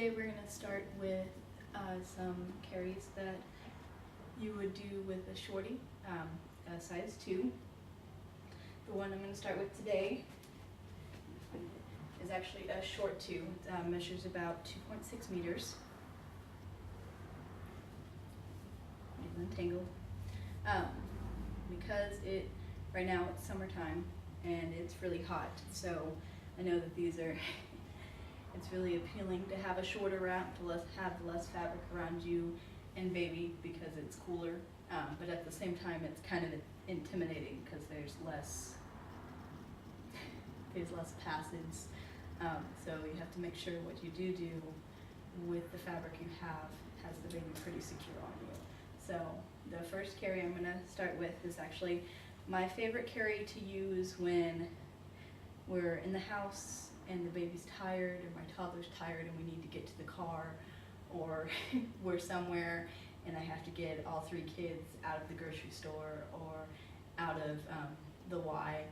today we're going to start with some carries that you would do with a Shorty, a size 2. The one I'm going to start with today is actually a short 2. It measures about 2.6 meters. It's untangled. Because right now it's summertime and it's really hot, so I know that these are it's really appealing to have a shorter wrap, to have less fabric around you and baby because it's cooler, but at the same time it's kind of intimidating because there's less passage, so you have to make sure what you do with the fabric you have has the baby pretty secure on you. So the first carry I'm going to start with is actually my favorite carry to use when we're in the house and the baby's tired or my toddler's tired and we need to get to the car, or we're somewhere and I have to get all 3 kids out of the grocery store or out of the Y,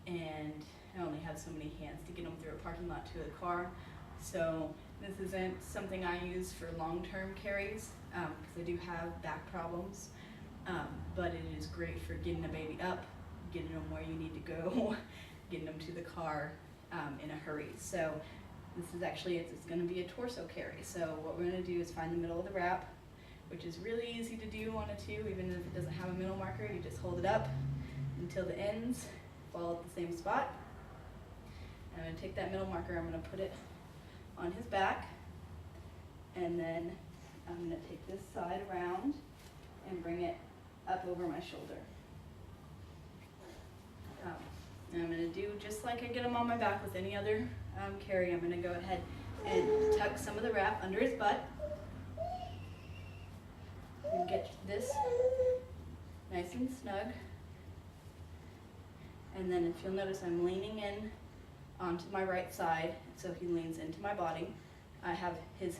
and I only have so many hands to get them through a parking lot to a car. So this isn't something I use for long-term carries because I do have back problems, but it is great for getting a baby up, getting them where you need to go, getting them to the car in a hurry. So this is actually, it's going to be a torso carry. So what we're going to do is find the middle of the wrap, which is really easy to do on a 2, even if it doesn't have a middle marker. You just hold it up until the ends fall at the same spot. I'm going to take that middle marker, I'm going to put it on his back, and then I'm going to take this side around and bring it up over my shoulder. And I'm going to do just like I get him on my back with any other carry. I'm going to go ahead and tuck some of the wrap under his butt and get this nice and snug. And then if you'll notice, I'm leaning in onto my right side, so he leans into my body. I have his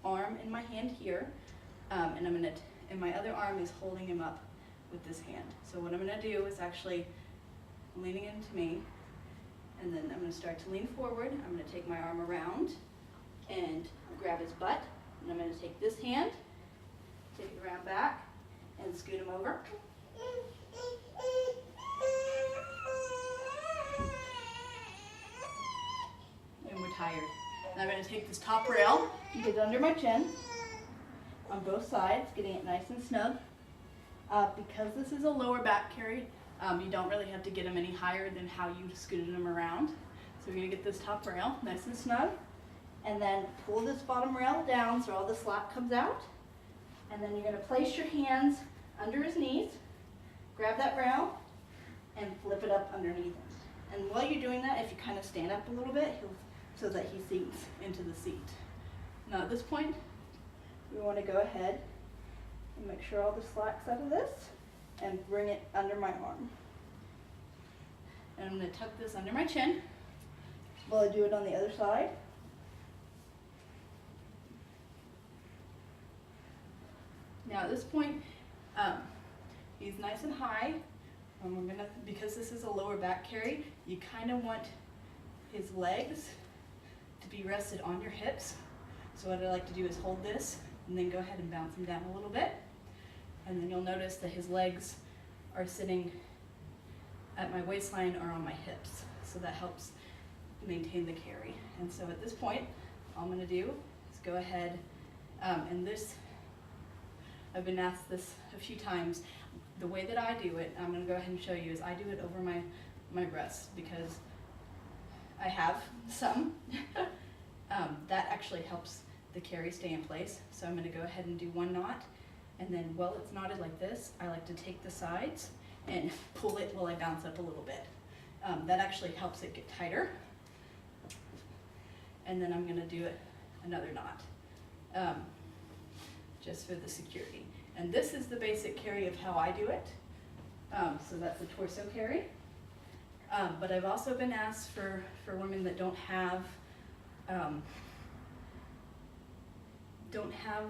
arm in my hand here, and and my other arm is holding him up with this hand. So what I'm going to do is actually leaning into me, and then I'm going to start to lean forward. I'm going to take my arm around and grab his butt, and I'm going to take this hand, take it around back, and scoot him over. And we're tired. And I'm going to take this top rail and get it under my chin on both sides, getting it nice and snug. Because this is a lower back carry, you don't really have to get them any higher than how you scooted them around. So we're going to get this top rail nice and snug, and then pull this bottom rail down so all the slack comes out. And then you're going to place your hands under his knees, grab that rail, and flip it up underneath him. And while you're doing that, if you kind of stand up a little bit, so that he sinks into the seat. Now at this point, we want to go ahead and make sure all the slack's out of this and bring it under my arm. And I'm going to tuck this under my chin while I do it on the other side. Now at this point, he's nice and high, and we're gonna, because this is a lower back carry, you kind of want his legs to be rested on your hips. So what I like to do is hold this and then go ahead and bounce him down a little bit, and then you'll notice that his legs are sitting at my waistline or on my hips, so that helps maintain the carry. And so at this point, all I'm going to do is go ahead, and this, I've been asked this a few times. The way that I do it, I'm going to go ahead and show you, is I do it over my breasts, because I have some. That actually helps the carry stay in place. So I'm going to go ahead and do 1 knot, and then while it's knotted like this, I like to take the sides and pull it while I bounce up a little bit. That actually helps it get tighter. And then I'm going to do another knot, just for the security. And this is the basic carry of how I do it. So that's the torso carry. But I've also been asked for women that don't have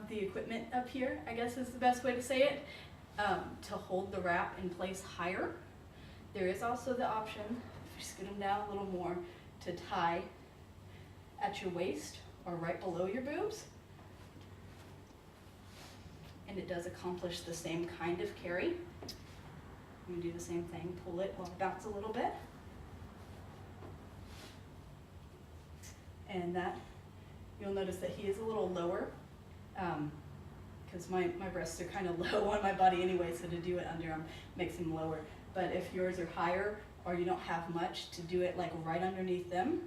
the equipment up here, I guess is the best way to say it, to hold the wrap in place higher. There is also the option, if you scoot them down a little more, to tie at your waist or right below your boobs. And it does accomplish the same kind of carry. You do the same thing, pull it, bounce a little bit. And that, you'll notice that he is a little lower, because my breasts are kind of low on my body anyway, so to do it underarm makes him lower. But if yours are higher, or you don't have much, to do it like right underneath them,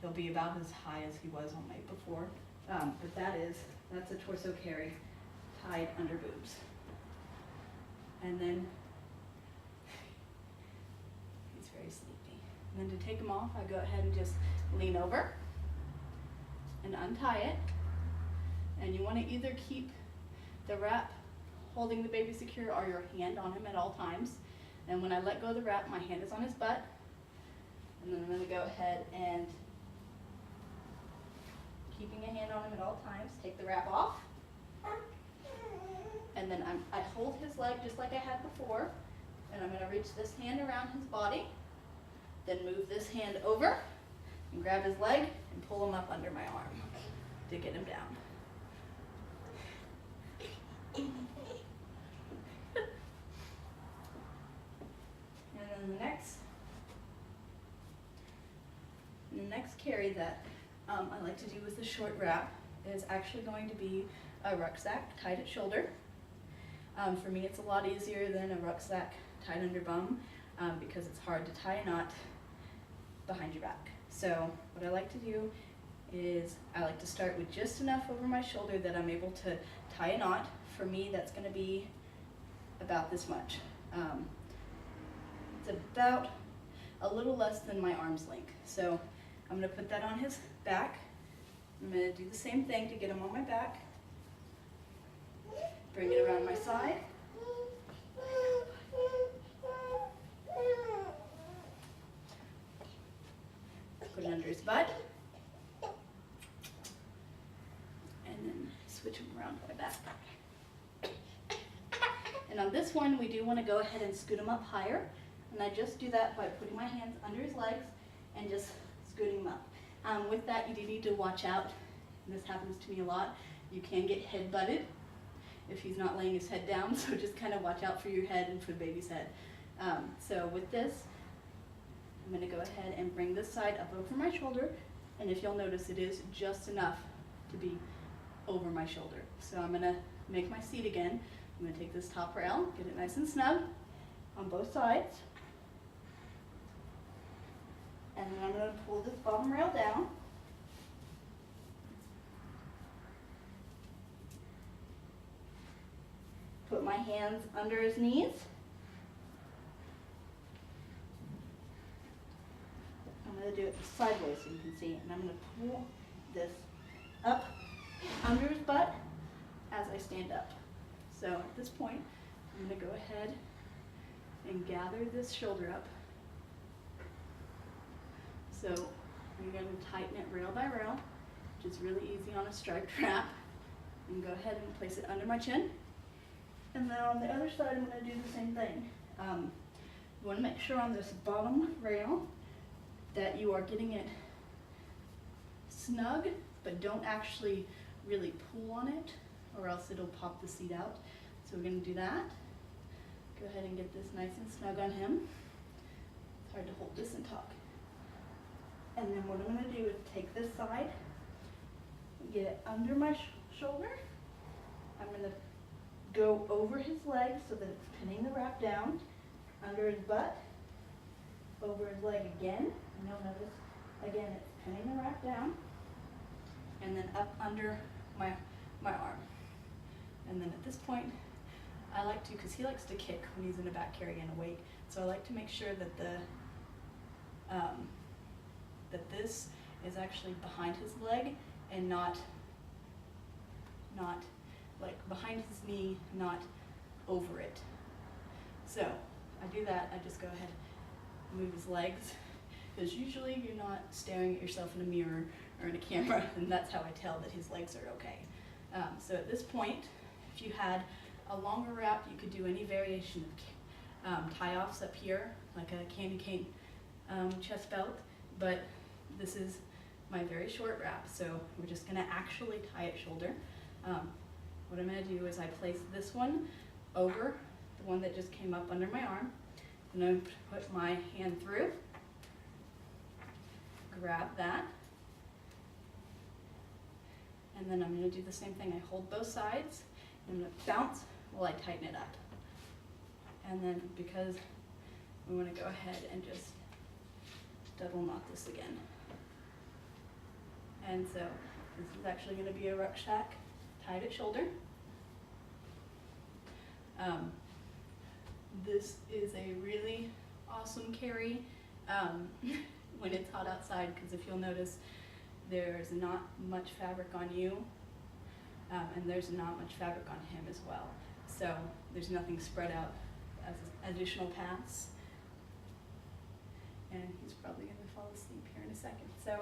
he'll be about as high as he was on my before. But that's a torso carry tied under boobs. And then, he's very sleepy. And then to take him off, I go ahead and just lean over and untie it. And you want to either keep the wrap holding the baby secure or your hand on him at all times. And when I let go of the wrap, my hand is on his butt. And then I'm going to go ahead and, keeping a hand on him at all times, take the wrap off. And then I hold his leg just like I had before. And I'm going to reach this hand around his body. Then move this hand over and grab his leg and pull him up under my arm to get him down. And then the next carry that I like to do with the short wrap is actually going to be a rucksack tied at shoulder. For me, it's a lot easier than a rucksack tied under bum because it's hard to tie a knot behind your back. So what I like to do is I like to start with just enough over my shoulder that I'm able to tie a knot. For me, that's going to be about this much. It's about a little less than my arm's length. So I'm going to put that on his back. I'm going to do the same thing to get him on my back. Bring it around my side. Put it under his butt. And then switch him around my back. And on this one, we do want to go ahead and scoot him up higher. And I just do that by putting my hands under his legs and just scooting him up. With that, you do need to watch out. And this happens to me a lot. You can get head butted if he's not laying his head down, so just kind of watch out for your head and for the baby's head. So with this, I'm going to go ahead and bring this side up over my shoulder, and if you'll notice, it is just enough to be over my shoulder. So I'm going to make my seat again. I'm going to take this top rail, get it nice and snug on both sides, and then I'm going to pull this bottom rail down. Put my hands under his knees. I'm going to do it sideways so you can see. And I'm going to pull this up under his butt as I stand up. So at this point, I'm going to go ahead and gather this shoulder up. So I'm going to tighten it rail by rail, which is really easy on a striped wrap. And go ahead and place it under my chin. And then on the other side, I'm going to do the same thing. You want to make sure on this bottom rail that you are getting it snug, but don't actually really pull on it, or else it'll pop the seat out. So we're going to do that. Go ahead and get this nice and snug on him. It's hard to hold this and talk. And then what I'm going to do is take this side, and get it under my shoulder. I'm going to go over his leg so that it's pinning the wrap down, under his butt, over his leg again, and you'll notice, again, it's pinning the wrap down, and then up under my arm. And then at this point, I like to, because he likes to kick when he's in a back carry and awake, so I like to make sure that that this is actually behind his leg and not like behind his knee, not over it. So I do that, I just go ahead and move his legs, because usually you're not staring at yourself in a mirror or in a camera, and that's how I tell that his legs are okay. So at this point, if you had a longer wrap, you could do any variation of tie-offs up here, like a candy cane chest belt, but this is my very short wrap. So we're just gonna actually tie it shoulder. What I'm gonna do is I place this one over the one that just came up under my arm. And I'm gonna put my hand through, grab that, and then I'm gonna do the same thing. I hold both sides, and I'm gonna bounce while I tighten it up. And then because we wanna go ahead and just double knot this again. And so this is actually gonna be a rucksack tied at shoulder. This is a really awesome carry when it's hot outside, because if you'll notice, there's not much fabric on you, and there's not much fabric on him as well. So there's nothing spread out as additional pass. And he's probably gonna fall asleep here in a second. So